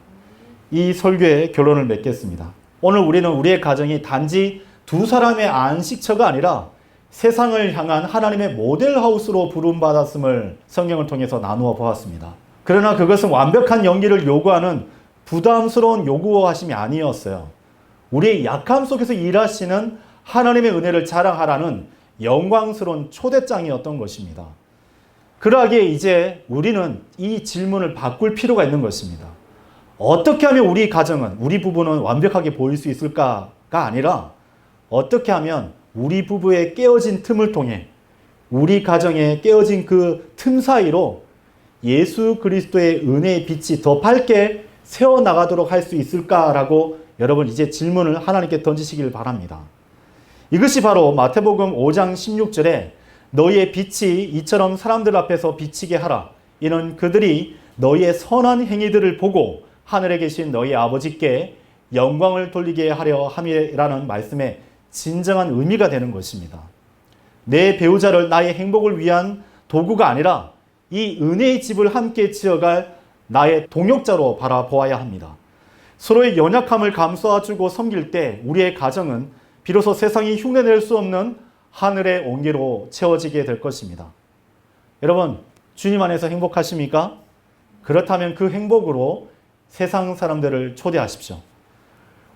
이 설교의 결론을 맺겠습니다. 오늘 우리는 우리의 가정이 단지 두 사람의 안식처가 아니라 세상을 향한 하나님의 모델하우스로 부름받았음을 성경을 통해서 나누어 보았습니다. 그러나 그것은 완벽한 연기를 요구하는 부담스러운 요구하심이 아니었어요. 우리의 약함 속에서 일하시는 하나님의 은혜를 자랑하라는 영광스러운 초대장이었던 것입니다. 그러하기에 이제 우리는 이 질문을 바꿀 필요가 있는 것입니다. 어떻게 하면 우리 가정은, 우리 부부는 완벽하게 보일 수 있을까가 아니라 어떻게 하면 우리 부부의 깨어진 틈을 통해 우리 가정에 깨어진 그 틈 사이로 예수 그리스도의 은혜의 빛이 더 밝게 새어나가도록 할 수 있을까라고 여러분 이제 질문을 하나님께 던지시길 바랍니다. 이것이 바로 마태복음 5장 16절에 너희의 빛이 이처럼 사람들 앞에서 비치게 하라. 이는 그들이 너희의 선한 행위들을 보고 하늘에 계신 너희 아버지께 영광을 돌리게 하려 함이라는 말씀의 진정한 의미가 되는 것입니다. 내 배우자를 나의 행복을 위한 도구가 아니라 이 은혜의 집을 함께 지어갈 나의 동역자로 바라보아야 합니다. 서로의 연약함을 감싸주고 섬길 때 우리의 가정은 비로소 세상이 흉내낼 수 없는 하늘의 온기로 채워지게 될 것입니다. 여러분, 주님 안에서 행복하십니까? 그렇다면 그 행복으로 세상 사람들을 초대하십시오.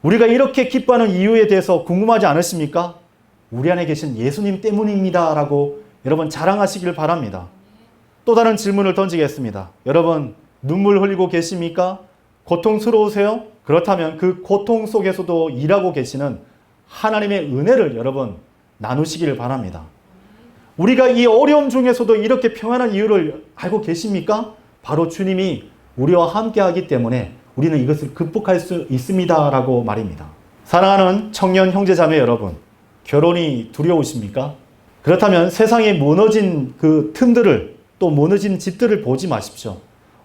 우리가 이렇게 기뻐하는 이유에 대해서 궁금하지 않으십니까? 우리 안에 계신 예수님 때문입니다 라고 여러분 자랑하시길 바랍니다. 또 다른 질문을 던지겠습니다. 여러분 눈물 흘리고 계십니까? 고통스러우세요? 그렇다면 그 고통 속에서도 일하고 계시는 하나님의 은혜를 여러분 나누시기를 바랍니다. 우리가 이 어려움 중에서도 이렇게 평안한 이유를 알고 계십니까? 바로 주님이 우리와 함께 하기 때문에 우리는 이것을 극복할 수 있습니다 라고 말입니다. 사랑하는 청년 형제자매 여러분, 결혼이 두려우십니까? 그렇다면 세상에 무너진 그 틈들을, 또 무너진 집들을 보지 마십시오.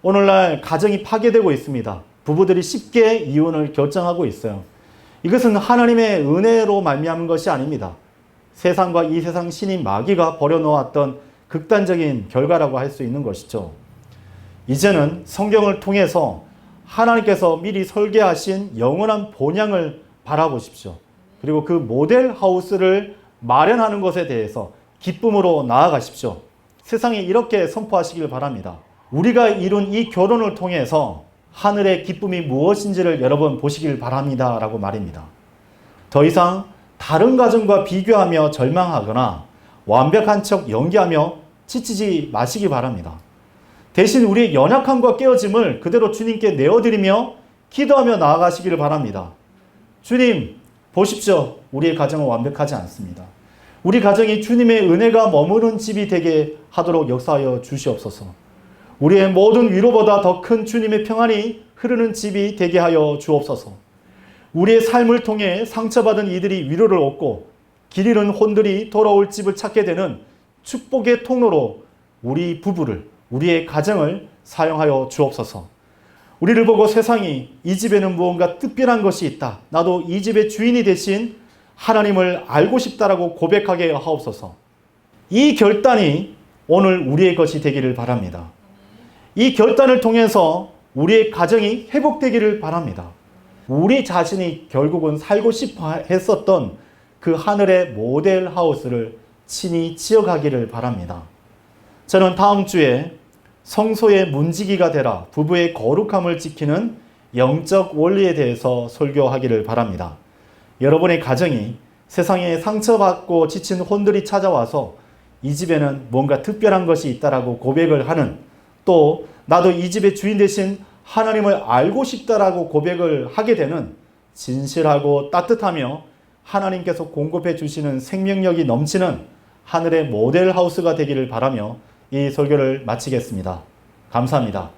오늘날 가정이 파괴되고 있습니다. 부부들이 쉽게 이혼을 결정하고 있어요. 이것은 하나님의 은혜로 말미암은 것이 아닙니다. 세상과 이 세상 신인 마귀가 버려놓았던 극단적인 결과라고 할 수 있는 것이죠. 이제는 성경을 통해서 하나님께서 미리 설계하신 영원한 본향을 바라보십시오. 그리고 그 모델 하우스를 마련하는 것에 대해서 기쁨으로 나아가십시오. 세상에 이렇게 선포하시길 바랍니다. 우리가 이룬 이 결혼을 통해서 하늘의 기쁨이 무엇인지를 여러분 보시길 바랍니다 라고 말입니다. 더 이상 다른 가정과 비교하며 절망하거나 완벽한 척 연기하며 지치지 마시기 바랍니다. 대신 우리의 연약함과 깨어짐을 그대로 주님께 내어드리며 기도하며 나아가시기를 바랍니다. 주님, 보십시오. 우리의 가정은 완벽하지 않습니다. 우리 가정이 주님의 은혜가 머무는 집이 되게 하도록 역사하여 주시옵소서. 우리의 모든 위로보다 더 큰 주님의 평안이 흐르는 집이 되게 하여 주옵소서. 우리의 삶을 통해 상처받은 이들이 위로를 얻고 길 잃은 혼들이 돌아올 집을 찾게 되는 축복의 통로로 우리 부부를, 우리의 가정을 사용하여 주옵소서. 우리를 보고 세상이 이 집에는 무언가 특별한 것이 있다. 나도 이 집의 주인이 되신 하나님을 알고 싶다라고 고백하게 하옵소서. 이 결단이 오늘 우리의 것이 되기를 바랍니다. 이 결단을 통해서 우리의 가정이 회복되기를 바랍니다. 우리 자신이 결국은 살고 싶어 했었던 그 하늘의 모델 하우스를 친히 지어가기를 바랍니다. 저는 다음 주에 성소의 문지기가 되라, 부부의 거룩함을 지키는 영적 원리에 대해서 설교하기를 바랍니다. 여러분의 가정이 세상에 상처받고 지친 혼들이 찾아와서 이 집에는 뭔가 특별한 것이 있다라고 고백을 하는, 또 나도 이 집의 주인 되신 하나님을 알고 싶다라고 고백을 하게 되는 진실하고 따뜻하며 하나님께서 공급해 주시는 생명력이 넘치는 하늘의 모델 하우스가 되기를 바라며 이 설교를 마치겠습니다. 감사합니다.